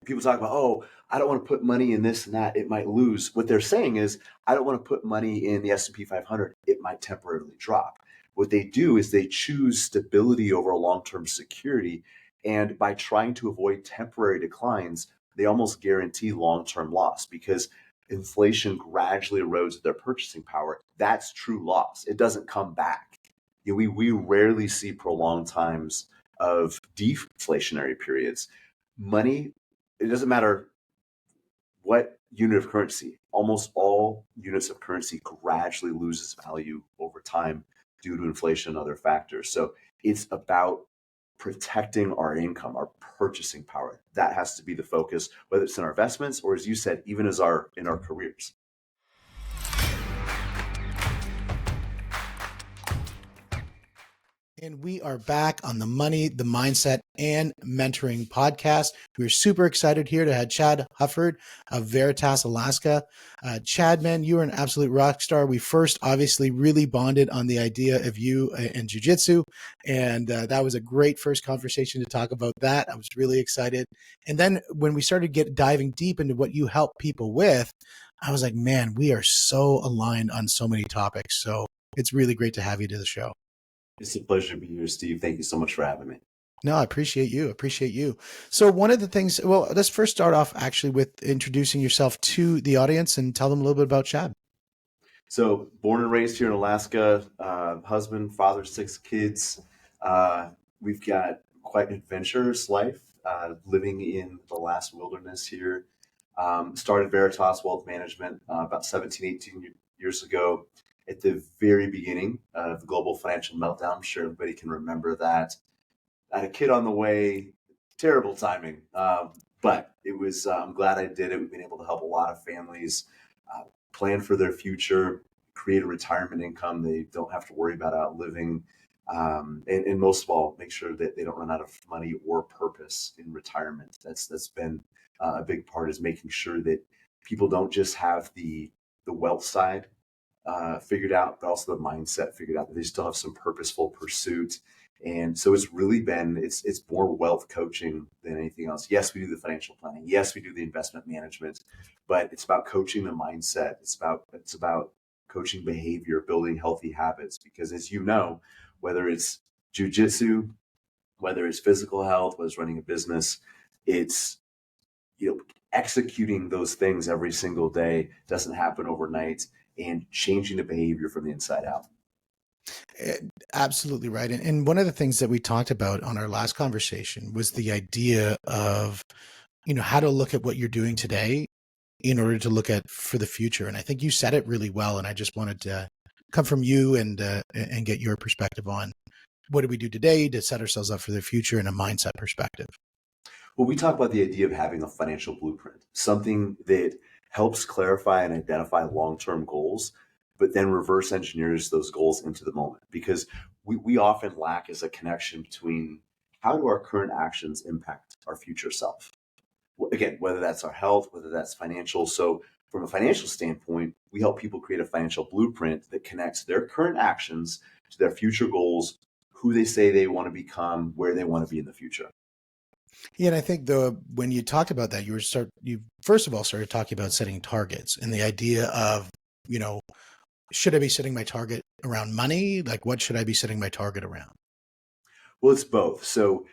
People talk about, oh, I don't want to put money in this and that, it might lose. What they're saying is, I don't want to put money in the S&P 500, it might temporarily drop. What they do is they choose stability over long-term security. And by trying to avoid temporary declines, they almost guarantee long-term loss because inflation gradually erodes their purchasing power. That's true loss. It doesn't come back. We rarely see prolonged times of deflationary periods. Money, it doesn't matter what unit of currency, almost all units of currency gradually loses value over time due to inflation and other factors. So it's about protecting our income, our purchasing power. That has to be the focus, whether it's in our investments or, as you said, even as in our careers. And we are back on the Money, the Mindset, and Mentoring podcast. We're super excited here to have Chad Hufford of Veritas, Alaska. Chad, man, you are an absolute rock star. We first obviously really bonded on the idea of you and jiu-jitsu. And that was a great first conversation to talk about that. I was really excited. And then when we started diving deep into what you help people with, I was like, man, we are so aligned on so many topics. So it's really great to have you to the show. It's a pleasure to be here, Steve. Thank you so much for having me. No, I appreciate you. So one of the things, well, let's first start off actually with introducing yourself to the audience and tell them a little bit about Chad. So born and raised here in Alaska, husband, father, 6 kids. We've got quite an adventurous life, living in the last wilderness here. Started Veritas Wealth Management about 17, 18 years ago at the very beginning of the global financial meltdown. I'm sure everybody can remember that. I had a kid on the way, terrible timing, but it was, I'm glad I did it. We've been able to help a lot of families plan for their future, create a retirement income they don't have to worry about outliving, and most of all, make sure that they don't run out of money or purpose in retirement. That's been a big part, is making sure that people don't just have the wealth side figured out, but also the mindset figured out, that they still have some purposeful pursuit. And so it's really been, it's more wealth coaching than anything else. Yes, we do the financial planning. Yes, we do the investment management, but it's about coaching the mindset. It's about coaching behavior, building healthy habits. Because as you know, whether it's jujitsu, whether it's physical health, whether it's running a business, it's, executing those things every single day doesn't happen overnight, and changing the behavior from the inside out. Absolutely right. And one of the things that we talked about on our last conversation was the idea of, how to look at what you're doing today in order to look at for the future. And I think you said it really well. And I just wanted to come from you and get your perspective on what do we do today to set ourselves up for the future in a mindset perspective. Well, we talk about the idea of having a financial blueprint, something that helps clarify and identify long-term goals, but then reverse engineers those goals into the moment. Because we often lack is a connection between how do our current actions impact our future self? Again, whether that's our health, whether that's financial. So from a financial standpoint, we help people create a financial blueprint that connects their current actions to their future goals, who they say they want to become, where they want to be in the future. Yeah, and I think when you talked about that, you first of all started talking about setting targets and the idea of, should I be setting my target around money? Like, what should I be setting my target around? Well, it's both. So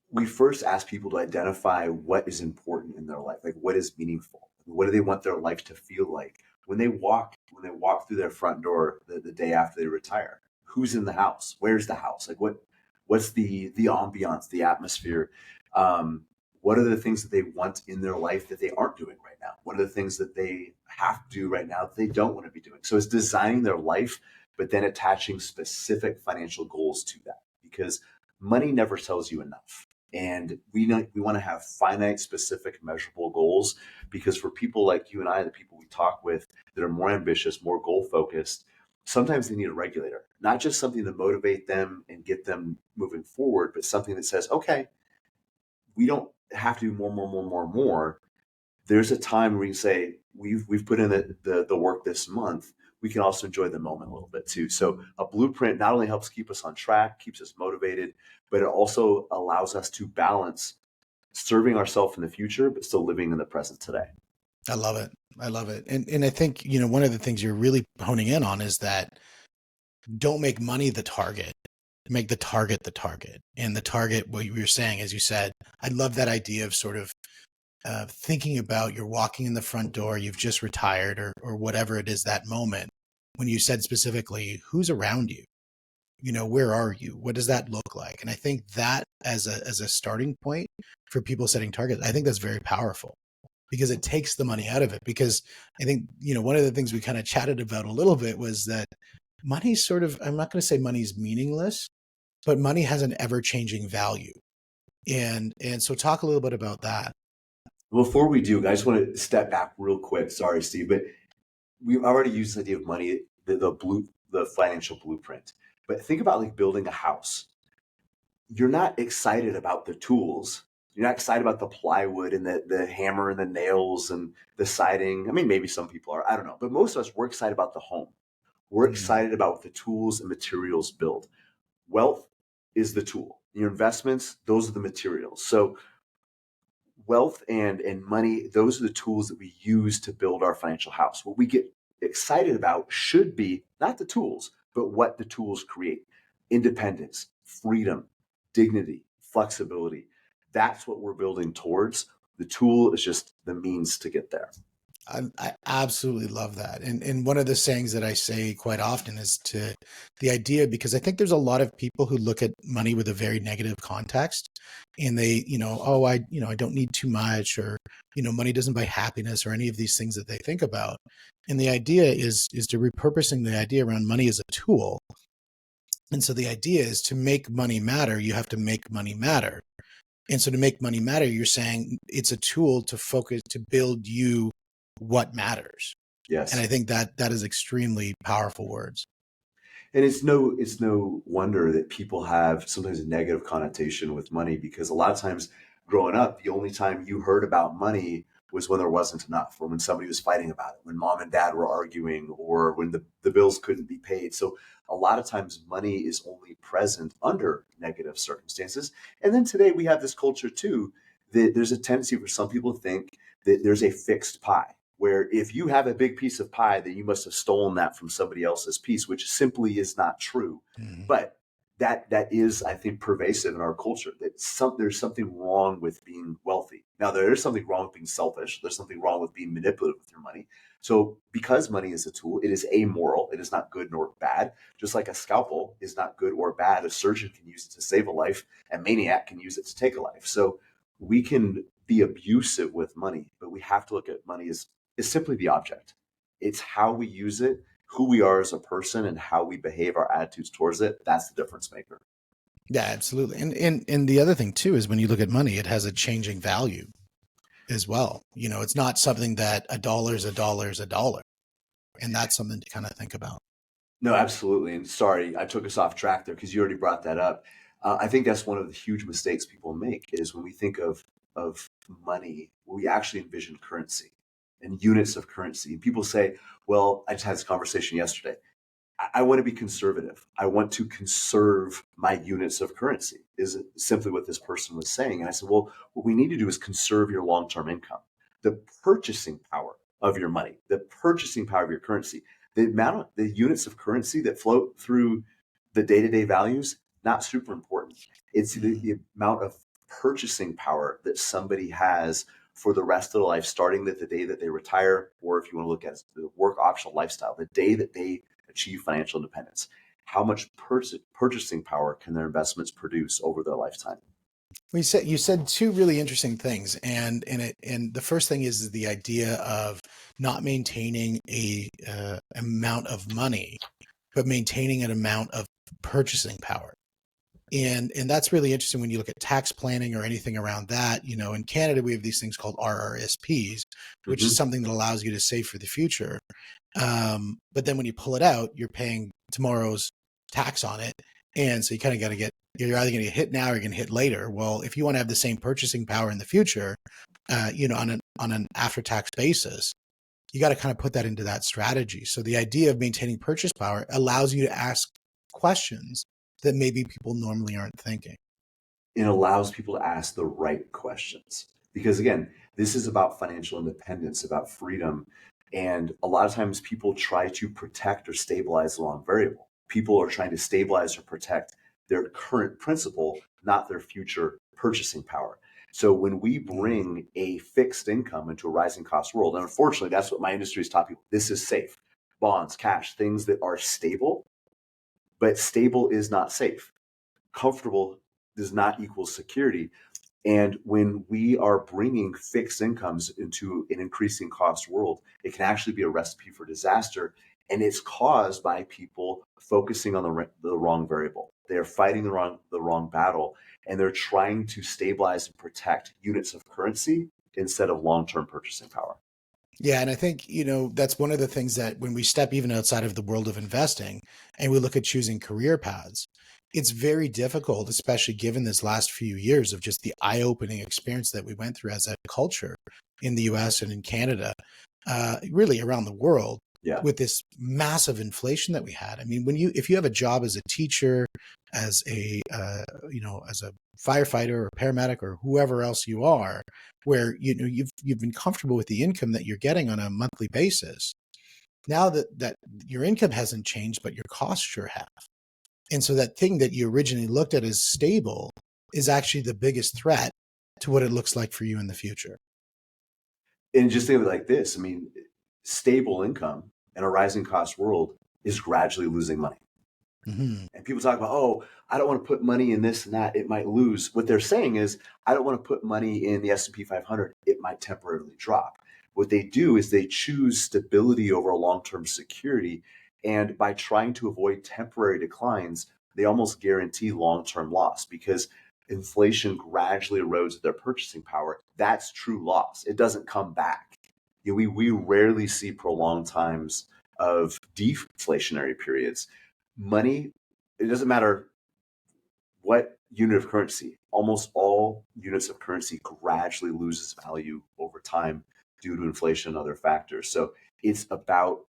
we first ask people to identify what is important in their life, like what is meaningful. What do they want their life to feel like when they walk through their front door the day after they retire? Who's in the house? Where's the house? Like what's the ambiance, the atmosphere? What are the things that they want in their life that they aren't doing right now? What are the things that they have to do right now that they don't want to be doing? So it's designing their life, but then attaching specific financial goals to that, because money never tells you enough. And we want to have finite, specific, measurable goals, because for people like you and I, the people we talk with that are more ambitious, more goal focused, sometimes they need a regulator, not just something to motivate them and get them moving forward, but something that says, okay, we don't have to do more. There's a time where you say, we've put in the work this month. We can also enjoy the moment a little bit too. So a blueprint not only helps keep us on track, keeps us motivated, but it also allows us to balance serving ourselves in the future, but still living in the present today. I love it. I love it. And I think, one of the things you're really honing in on is that don't make money the target. Make the target the target. And the target, what you were saying, as you said, I love that idea of sort of thinking about you're walking in the front door, you've just retired or whatever it is that moment. When you said specifically, who's around you? Where are you? What does that look like? And I think that as a starting point for people setting targets, I think that's very powerful because it takes the money out of it. Because I think, one of the things we kind of chatted about a little bit was that money's sort of, I'm not going to say money's meaningless, but money has an ever-changing value. And so talk a little bit about that. Before we do, I just want to step back real quick. Sorry, Steve, but we've already used the idea of money, the financial blueprint. But think about like building a house. You're not excited about the tools. You're not excited about the plywood and the hammer and the nails and the siding. I mean, maybe some people are, I don't know. But most of us, we're excited about the home. We're excited about what the tools and materials build. Wealth is the tool. Your investments, those are the materials. So wealth and money, those are the tools that we use to build our financial house. What we get excited about should be not the tools, but what the tools create: independence, freedom, dignity, flexibility. That's what we're building towards. The tool is just the means to get there. I absolutely love that. And one of the sayings that I say quite often is to the idea, because I think there's a lot of people who look at money with a very negative context and they, oh, I don't need too much, or, money doesn't buy happiness, or any of these things that they think about. And the idea is to repurposing the idea around money as a tool. And so the idea is to make money matter, you have to make money matter. And so to make money matter, you're saying it's a tool to focus, to build you what matters. Yes. And I think that is extremely powerful words. And it's no wonder that people have sometimes a negative connotation with money, because a lot of times growing up, the only time you heard about money was when there wasn't enough, or when somebody was fighting about it, when mom and dad were arguing, or when the bills couldn't be paid. So a lot of times money is only present under negative circumstances. And then today we have this culture too, that there's a tendency for some people to think that there's a fixed pie, where if you have a big piece of pie, then you must have stolen that from somebody else's piece, which simply is not true. Mm-hmm. But that is, I think, pervasive in our culture. That there's something wrong with being wealthy. Now, there is something wrong with being selfish. There's something wrong with being manipulative with your money. So because money is a tool, it is amoral. It is not good nor bad. Just like a scalpel is not good or bad. A surgeon can use it to save a life. A maniac can use it to take a life. So we can be abusive with money, but we have to look at money as is simply the object. It's how we use it, who we are as a person, and how we behave, our attitudes towards it. That's the difference maker. Yeah, absolutely. And the other thing too is when you look at money, it has a changing value as well. It's not something that a dollar is a dollar is a dollar. And that's something to kind of think about. No, absolutely. And sorry, I took us off track there because you already brought that up. I think that's one of the huge mistakes people make, is when we think of money, we actually envision currency and units of currency. And people say, well, I just had this conversation yesterday. I want to be conservative. I want to conserve my units of currency, is simply what this person was saying. And I said, well, what we need to do is conserve your long-term income, the purchasing power of your money, the purchasing power of your currency, the units of currency that float through the day-to-day values, not super important. It's the amount of purchasing power that somebody has for the rest of their life, starting at the day that they retire, or if you want to look at the work optional lifestyle, the day that they achieve financial independence. How much purchasing power can their investments produce over their lifetime? You said two really interesting things, and the first thing is the idea of not maintaining a amount of money, but maintaining an amount of purchasing power. And that's really interesting when you look at tax planning or anything around that. In Canada, we have these things called RRSPs, which is something that allows you to save for the future. But then when you pull it out, you're paying tomorrow's tax on it. And so you kind of got to you're either going to get hit now or you're going to hit later. Well, if you want to have the same purchasing power in the future, on an after-tax basis, you got to kind of put that into that strategy. So the idea of maintaining purchase power allows you to ask questions that maybe people normally aren't thinking. It allows people to ask the right questions. Because again, this is about financial independence, about freedom. And a lot of times people try to protect or stabilize the wrong variable. People are trying to stabilize or protect their current principal, not their future purchasing power. So when we Mm. bring a fixed income into a rising cost world, and unfortunately, that's what my industry has taught people. This is safe. Bonds, cash, things that are stable, but stable is not safe. Comfortable does not equal security. And when we are bringing fixed incomes into an increasing cost world, it can actually be a recipe for disaster. And it's caused by people focusing on the wrong variable. They're fighting the wrong battle, and they're trying to stabilize and protect units of currency instead of long-term purchasing power. Yeah, and I think, that's one of the things that when we step even outside of the world of investing and we look at choosing career paths, it's very difficult, especially given this last few years of just the eye-opening experience that we went through as a culture in the US and in Canada, really around the world, Yeah. with this massive inflation that we had. I mean, if you have a job as a teacher, as as a firefighter or paramedic or whoever else you are, where you've been comfortable with the income that you're getting on a monthly basis. Now that your income hasn't changed, but your costs sure have. And so that thing that you originally looked at as stable is actually the biggest threat to what it looks like for you in the future. And just think of it like this. I mean, stable income in a rising cost world is gradually losing money. Hmm. And people talk about, oh, I don't want to put money in this and that. It might lose. What they're saying is, I don't want to put money in the S&P 500. It might temporarily drop. What they do is they choose stability over long-term security. And by trying to avoid temporary declines, they almost guarantee long-term loss because inflation gradually erodes their purchasing power. That's true loss. It doesn't come back. We rarely see prolonged times of deflationary periods. Money, it doesn't matter what unit of currency, almost all units of currency gradually loses value over time due to inflation and other factors. So it's about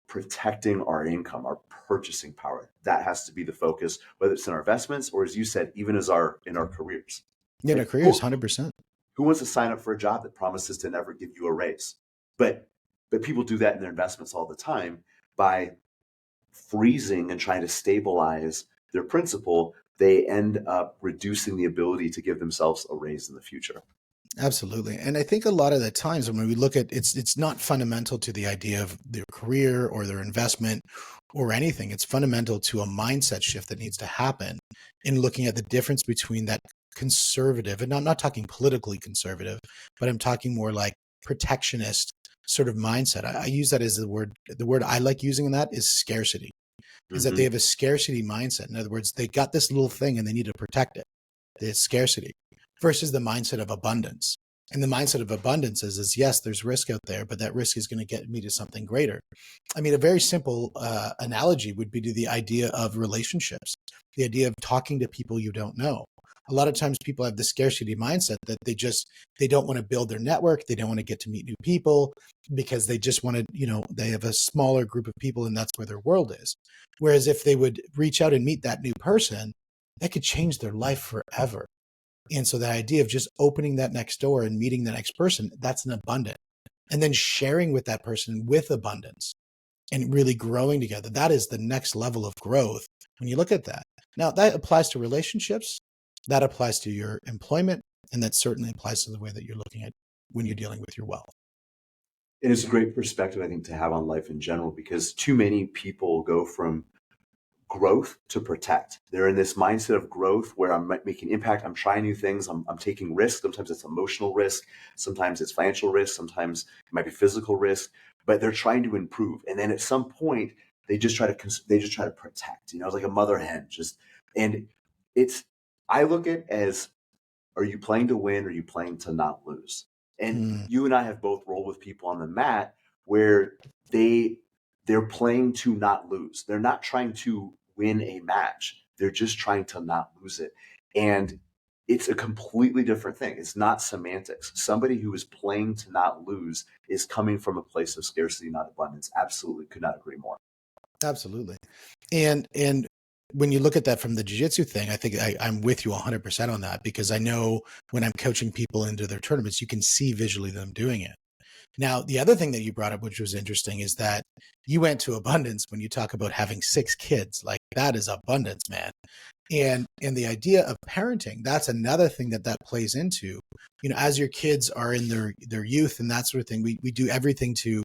protecting our income, our purchasing power. That has to be the focus, whether it's in our investments or, as you said, even as our in our careers. Yeah, no, Like careers, 100%. who wants to sign up for a job that promises to never give you a raise? But but people do that in their investments all the time by freezing and trying to stabilize their principal. They end up reducing the ability to give themselves a raise in the future. Absolutely. And I think a lot of the times when we look at it's not fundamental to the idea of their career or their investment or anything. It's fundamental to a mindset shift that needs to happen in looking at the difference between that conservative, and I'm not talking politically conservative, but I'm talking more like protectionist sort of mindset. I use that as the word I like using in that is scarcity, is that they Mm-hmm. have a scarcity mindset. In other words, they got this little thing and they need to protect it. It's scarcity versus the mindset of abundance. And the mindset of abundance is yes, there's risk out there, but that risk is going to get me to something greater. I mean, a very simple analogy would be to the idea of relationships, the idea of talking to people you don't know. A lot of times people have the scarcity mindset that they don't want to build their network. They don't want to get to meet new people because they just want to, they have a smaller group of people and that's where their world is. Whereas if they would reach out and meet that new person, that could change their life forever. And so the idea of just opening that next door and meeting the next person, that's an abundant. And then sharing with that person with abundance and really growing together. That is the next level of growth when you look at that. Now, that applies to relationships, that applies to your employment, and that certainly applies to the way that you're looking at when you're dealing with your wealth. And it's a great perspective, I think, to have on life in general because too many people go from growth to protect. They're in this mindset of growth where I'm making impact. I'm trying new things. I'm taking risks. Sometimes it's emotional risk. Sometimes it's financial risk. Sometimes it might be physical risk. But they're trying to improve. And then at some point, they just try to protect. It's like a mother hen. And it's I look at it as, are you playing to win or are you playing to not lose? And Hmm. you and I have both rolled with people on the mat where they they're playing to not lose. They're not trying to win a match. They're just trying to not lose it. And it's a completely different thing. It's not semantics. Somebody who is playing to not lose is coming from a place of scarcity, not abundance. Absolutely could not agree more. Absolutely. And when you look at that from the jiu-jitsu thing, I think I'm with you 100% on that, because I know when I'm coaching people into their tournaments, you can see visually them doing it. Now, the other thing that you brought up, which was interesting, is that you went to abundance when you talk about having 6 kids. Like, that is abundance, man. And the idea of parenting, that's another thing that plays into, as your kids are in their youth and that sort of thing, we do everything to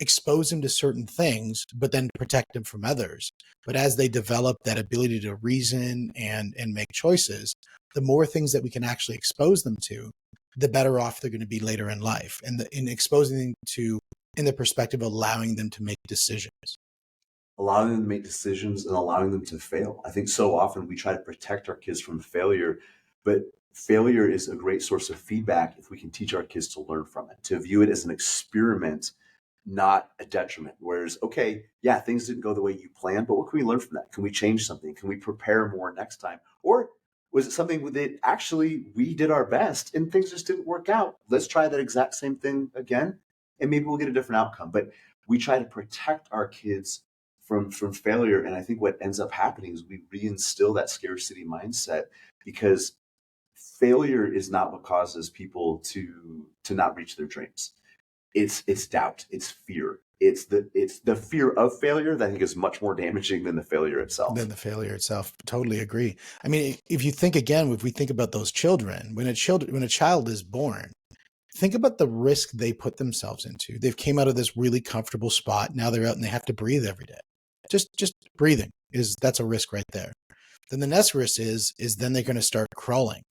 expose them to certain things, but then protect them from others. But as they develop that ability to reason and make choices, the more things that we can actually expose them to, the better off they're going to be later in life. And in exposing them to, in the perspective of allowing them to make decisions. Allowing them to make decisions and allowing them to fail. I think so often we try to protect our kids from failure, but failure is a great source of feedback if we can teach our kids to learn from it, to view it as an experiment, not a detriment. Whereas, okay, yeah, things didn't go the way you planned, but what can we learn from that? Can we change something? Can we prepare more next time? Or was it something that actually we did our best and things just didn't work out? Let's try that exact same thing again, and maybe we'll get a different outcome. But we try to protect our kids from failure. And I think what ends up happening is we reinstill that scarcity mindset, because failure is not what causes people to not reach their dreams. It's doubt, it's fear. It's the fear of failure that I think is much more damaging than the failure itself. Totally agree. I mean, if you think again, if we think about those children, when a child is born, think about the risk they put themselves into. They've came out of this really comfortable spot. Now they're out and they have to breathe every day. Just breathing that's a risk right there. Then the next risk is then they're going to start crawling.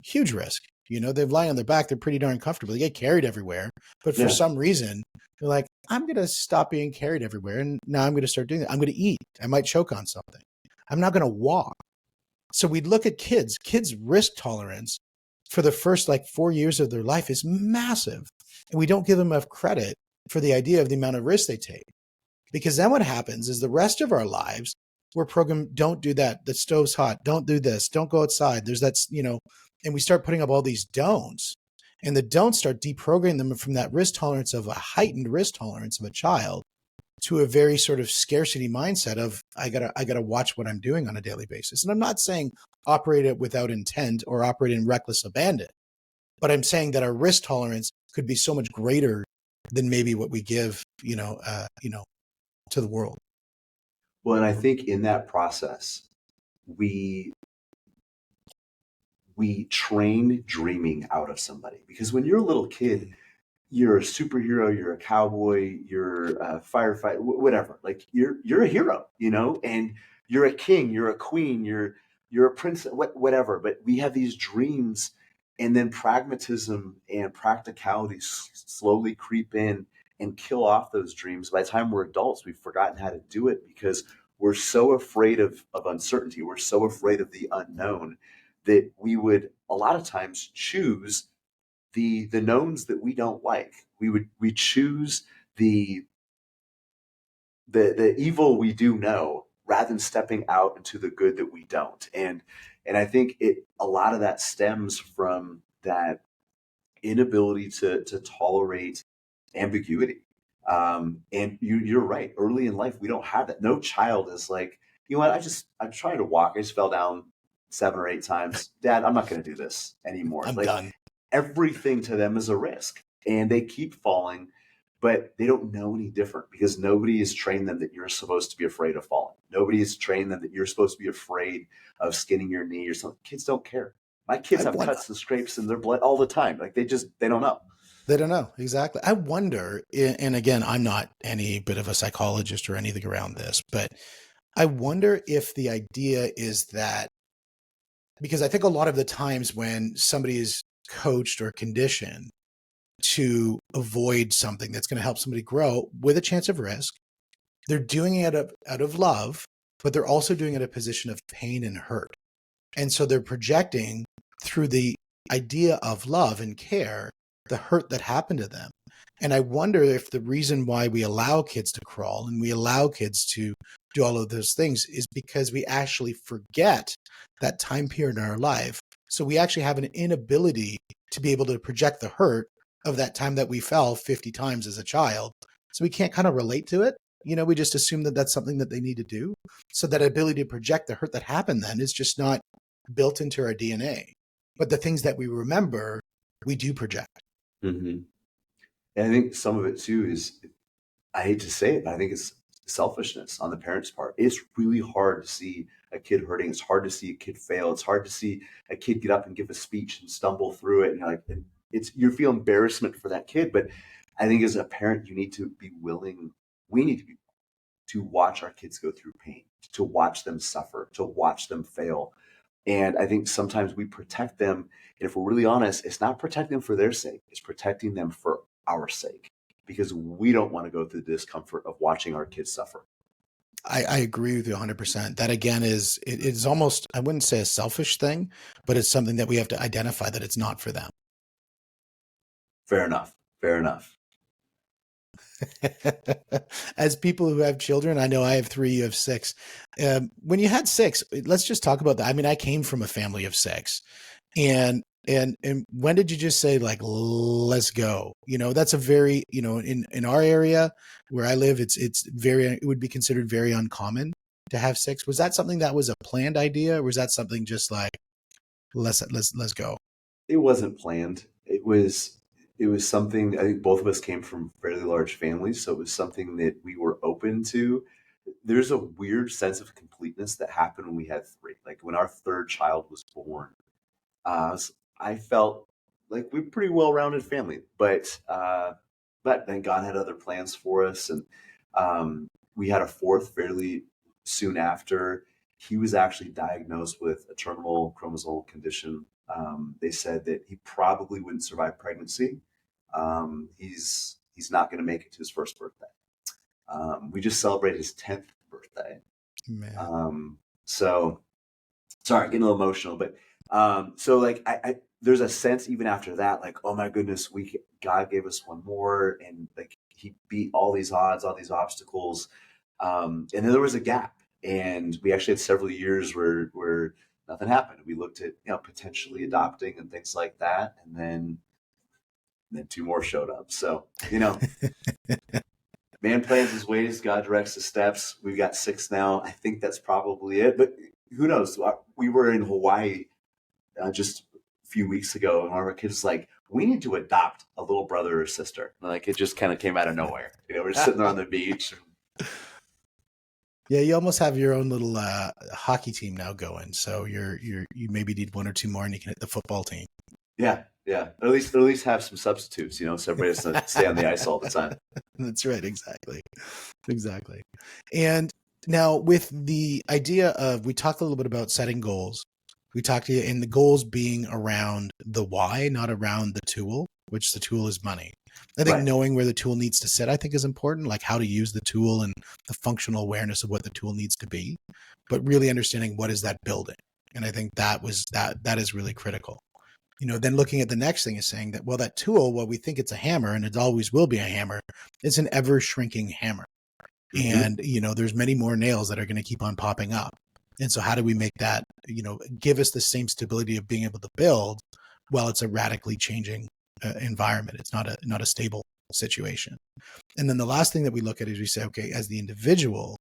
Huge risk. They lie on their back. They're pretty darn comfortable. They get carried everywhere. But for some reason, they're like, I'm going to stop being carried everywhere. And now I'm going to start doing that. I'm going to eat. I might choke on something. I'm not going to walk. So we look at kids' risk tolerance for the first 4 years of their life is massive. And we don't give them enough credit for the idea of the amount of risk they take. Because then what happens is the rest of our lives, we're programmed, don't do that. The stove's hot. Don't do this. Don't go outside. There's and we start putting up all these don'ts, and the don'ts start deprogramming them from that risk tolerance of a heightened risk tolerance of a child to a very sort of scarcity mindset of, I gotta watch what I'm doing on a daily basis. And I'm not saying operate it without intent or operate in reckless abandon, but I'm saying that our risk tolerance could be so much greater than maybe what we give, to the world. Well, and I think in that process, we train dreaming out of somebody, because when you're a little kid, you're a superhero, you're a cowboy, you're a firefighter, whatever. Like you're a hero, and you're a king, you're a queen, you're a prince, whatever. But we have these dreams, and then pragmatism and practicality slowly creep in and kill off those dreams. By the time we're adults, we've forgotten how to do it because we're so afraid of uncertainty. We're so afraid of the unknown that we would a lot of times choose the knowns that we don't like. We choose the evil we do know rather than stepping out into the good that we don't. And I think a lot of that stems from that inability to tolerate ambiguity. And you're right. Early in life, we don't have that. No child is like, I'm trying to walk. I just fell down 7 or 8 times. Dad, I'm not going to do this anymore. I'm done. Everything to them is a risk, and they keep falling, but they don't know any different because nobody has trained them that you're supposed to be afraid of falling. Nobody has trained them that you're supposed to be afraid of skinning your knee or something. Kids don't care. My kids have cuts and scrapes in their blood all the time. They don't know. They don't know. Exactly. I wonder, and again, I'm not any bit of a psychologist or anything around this, but I wonder if the idea is that, because I think a lot of the times when somebody is coached or conditioned to avoid something that's going to help somebody grow with a chance of risk, they're doing it out of love, but they're also doing it in a position of pain and hurt. And so they're projecting through the idea of love and care the hurt that happened to them. And I wonder if the reason why we allow kids to crawl and we allow kids to do all of those things is because we actually forget that time period in our life. So we actually have an inability to be able to project the hurt of that time that we fell 50 times as a child. So we can't kind of relate to it. We just assume that that's something that they need to do. So that ability to project the hurt that happened then is just not built into our DNA. But the things that we remember, we do project. Mm-hmm. And I think some of it too is, I hate to say it, but I think it's selfishness on the parents' part. It's really hard to see a kid hurting. It's hard to see a kid fail. It's hard to see a kid get up and give a speech and stumble through it. And you're like, you feel embarrassment for that kid. But I think as a parent, you need to be willing. We need to be to watch our kids go through pain, to watch them suffer, to watch them fail. And I think sometimes we protect them. And if we're really honest, it's not protecting them for their sake, it's protecting them for our sake, because we don't want to go through the discomfort of watching our kids suffer. I agree with you 100%. That again it is almost, I wouldn't say a selfish thing, but it's something that we have to identify that it's not for them. Fair enough. Fair enough. As people who have children, I know I have 3, you have 6. When you had 6, let's just talk about that. I mean, I came from a family of 6, and when did you just say, like, let's go? That's a very, in our area where I live, it would be considered very uncommon to have 6. Was that something that was a planned idea, or was that something just like, let's go? It wasn't planned. It was something, I think both of us came from fairly large families, so it was something that we were open to. There's a weird sense of completeness that happened when we had 3. Like when our third child was born, I felt like we're a pretty well-rounded family, but then God had other plans for us, and we had a fourth fairly soon after. He was actually diagnosed with a terminal chromosomal condition. They said that he probably wouldn't survive pregnancy. He's not going to make it to his first birthday. We just celebrated his 10th birthday. Man. So sorry, getting a little emotional, but so like I there's a sense even after that, like, oh my goodness, God gave us one more, and like he beat all these odds, all these obstacles. And then there was a gap, and we actually had several years where nothing happened. We looked at potentially adopting and things like that, and then 2 more showed up. So man plans his ways, God directs his steps. We've got 6 now. I think that's probably it, but who knows? We were in Hawaii just a few weeks ago, and one of our kids was like, we need to adopt a little brother or sister. And like, it just kind of came out of nowhere. We're just sitting there on the beach. Yeah, you almost have your own little hockey team now going. So you maybe need 1 or 2 more, and you can hit the football team. Yeah. At least have some substitutes, so everybody doesn't stay on the ice all the time. That's right. Exactly. And now with the idea of, we talked a little bit about setting goals. We talked to you, and the goals being around the why, not around the tool, which the tool is money. I think knowing where the tool needs to sit, I think, is important, like how to use the tool and the functional awareness of what the tool needs to be, but really understanding what is that building. And I think that is really critical. Then looking at the next thing is saying that, well, that tool, we think it's a hammer, and it always will be a hammer, it's an ever shrinking hammer. Mm-hmm. And, there's many more nails that are going to keep on popping up. And so how do we make that, give us the same stability of being able to build while it's a radically changing environment? It's not a stable situation. And then the last thing that we look at is we say, okay, as the individual,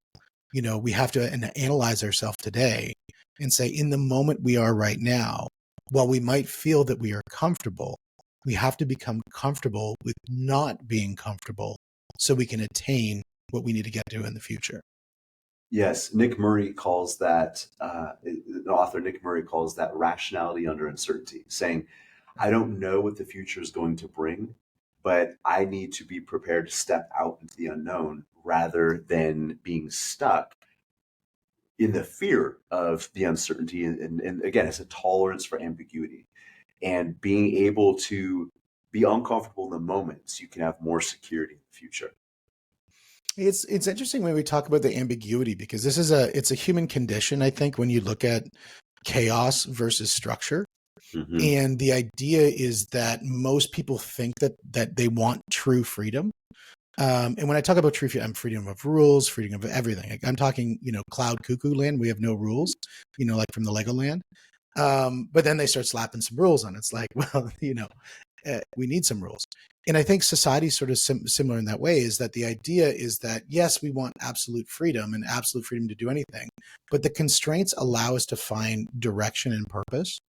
we have to analyze ourselves today and say, in the moment we are right now, while we might feel that we are comfortable, we have to become comfortable with not being comfortable so we can attain what we need to get to in the future. Yes, Nick Murray calls that, the author Nick Murray calls that rationality under uncertainty, saying, I don't know what the future is going to bring, but I need to be prepared to step out into the unknown rather than being stuck in the fear of the uncertainty. And again, it's a tolerance for ambiguity and being able to be uncomfortable in the moment so you can have more security in the future. It's interesting when we talk about the ambiguity, because it's a human condition, I think, when you look at chaos versus structure. Mm-hmm. And the idea is that most people think that they want true freedom. And when I talk about true freedom, I'm freedom of rules, freedom of everything. Like, I'm talking, cloud cuckoo land. We have no rules, like from the Lego land. But then they start slapping some rules on it. It's like, well, we need some rules. And I think society is sort of similar in that way, is that the idea is that, yes, we want absolute freedom and absolute freedom to do anything, but the constraints allow us to find direction and purpose.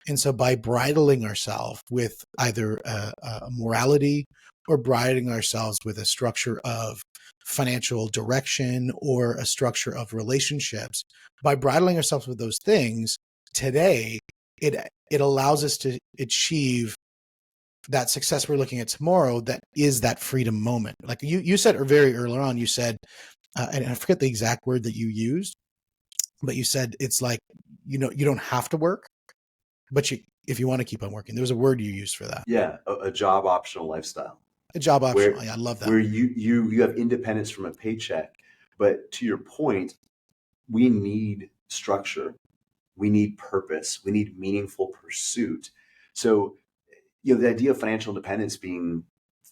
And so by bridling ourselves with either a morality or bridling ourselves with a structure of financial direction or a structure of relationships, by bridling ourselves with those things today, it allows us to achieve that success we're looking at tomorrow. That is that freedom moment. Like you said very early on, you said, and I forget the exact word that you used, but you said it's like, you don't have to work, but if you want to keep on working. There was a word you used for that. Yeah, a job optional lifestyle A job optional. where Yeah, I love that. where you have independence from a paycheck. But to your point, we need structure, we need purpose, we need meaningful pursuit. So, the idea of financial independence being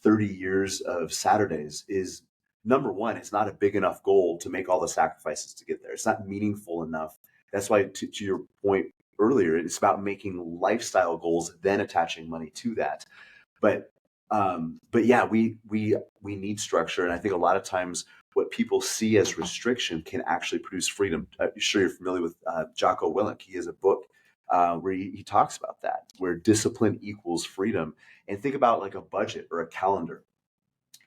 30 years of Saturdays is, number one, it's not a big enough goal to make all the sacrifices to get there. It's not meaningful enough. That's why, to your point earlier, it's about making lifestyle goals, then attaching money to that. But yeah, we need structure, and I think a lot of times what people see as restriction can actually produce freedom. I'm sure you're familiar with Jocko Willink. He has a book where he talks about that, where discipline equals freedom. And think about like a budget or a calendar.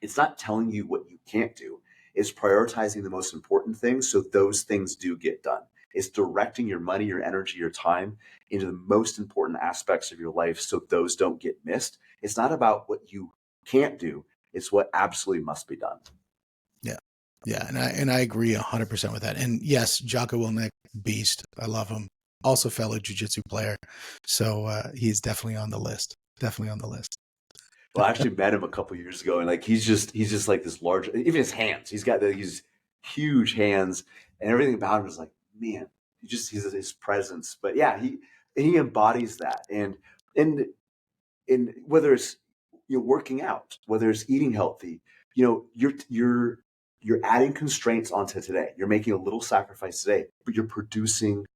It's not telling you what you can't do. It's prioritizing the most important things so those things do get done. It's directing your money, your energy, your time into the most important aspects of your life so those don't get missed. It's not about what you can't do. It's what absolutely must be done. Yeah. Yeah. And I agree 100% with that. And yes, Jocko Willink, beast. I love him. Also fellow jiu-jitsu player. So he's definitely on the list. Definitely on the list. Well, I actually met him a couple years ago, and like he's just like this large. Even his hands, he's got these huge hands, and everything about him is like, man, he's his presence. But yeah, he embodies that, and whether it's working out, whether it's eating healthy, you're adding constraints onto today. You're making a little sacrifice today, but you're producing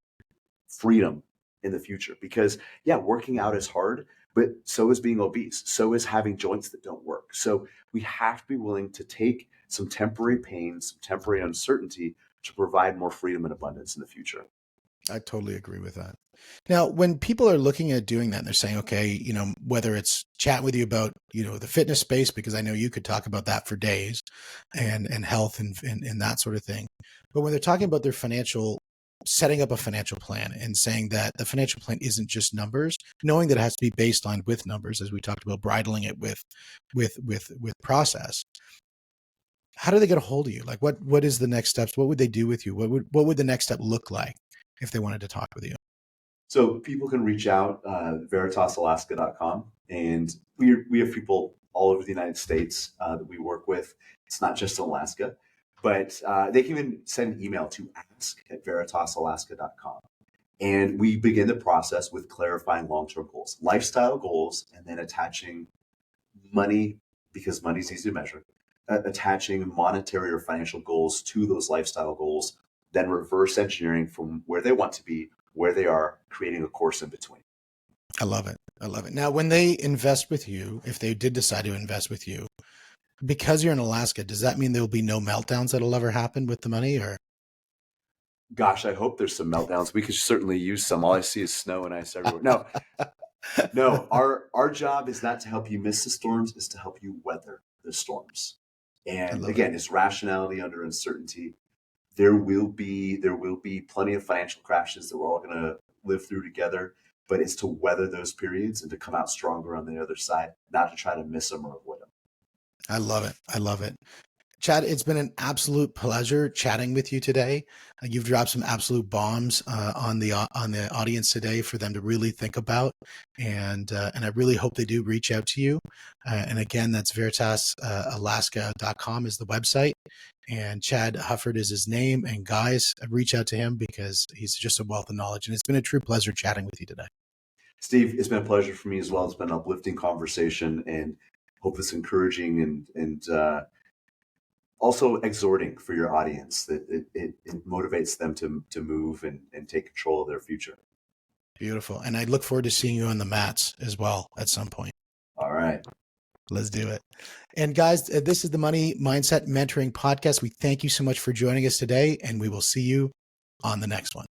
freedom in the future. Because yeah, working out is hard, but so is being obese, so is having joints that don't work. So we have to be willing to take some temporary pain, some temporary uncertainty to provide more freedom and abundance in the future. I totally agree with that. Now, when people are looking at doing that, and they're saying, okay, whether it's chatting with you about, the fitness space, because I know you could talk about that for days, and health and that sort of thing. But when they're talking about their setting up a financial plan and saying that the financial plan isn't just numbers, knowing that it has to be baselined with numbers, as we talked about, bridling it with process. How do they get a hold of you? Like, what is the next steps? What would they do with you? What would the next step look like if they wanted to talk with you? So people can reach out, veritasalaska.com, and we have people all over the United States that we work with. It's not just Alaska, but they can even send an email to ask@veritasalaska.com. And we begin the process with clarifying long-term goals, lifestyle goals, and then attaching money, because money is easy to measure, attaching monetary or financial goals to those lifestyle goals, then reverse engineering from where they want to be, where they are, creating a course in between. I love it. I love it. Now, when they invest with you, if they did decide to invest with you, because you're in Alaska, does that mean there will be no meltdowns that'll ever happen with the money? Or Gosh, I hope there's some meltdowns. We could certainly use some. All I see is snow and ice everywhere. No, our job is not to help you miss the storms, is to help you weather the storms. I And love it. again, it's rationality under uncertainty. There will be plenty of financial crashes that we're all going to live through together, but it's to weather those periods and to come out stronger on the other side, not to try to miss them or avoid them. I love it. I love it. Chad, it's been an absolute pleasure chatting with you today. You've dropped some absolute bombs on the audience today for them to really think about, and I really hope they do reach out to you. And again, that's veritasalaska.com is the website, and Chad Hufford is his name. And guys, reach out to him because he's just a wealth of knowledge, and it's been a true pleasure chatting with you today. Steve, it's been a pleasure for me as well. It's been an uplifting conversation, and hope it's encouraging and also exhorting for your audience, that it motivates them to move and take control of their future. Beautiful. And I look forward to seeing you on the mats as well at some point. All right. right. Let's do it. And guys, this is the Money Mindset Mentoring Podcast. We thank you so much for joining us today, and we will see you on the next one.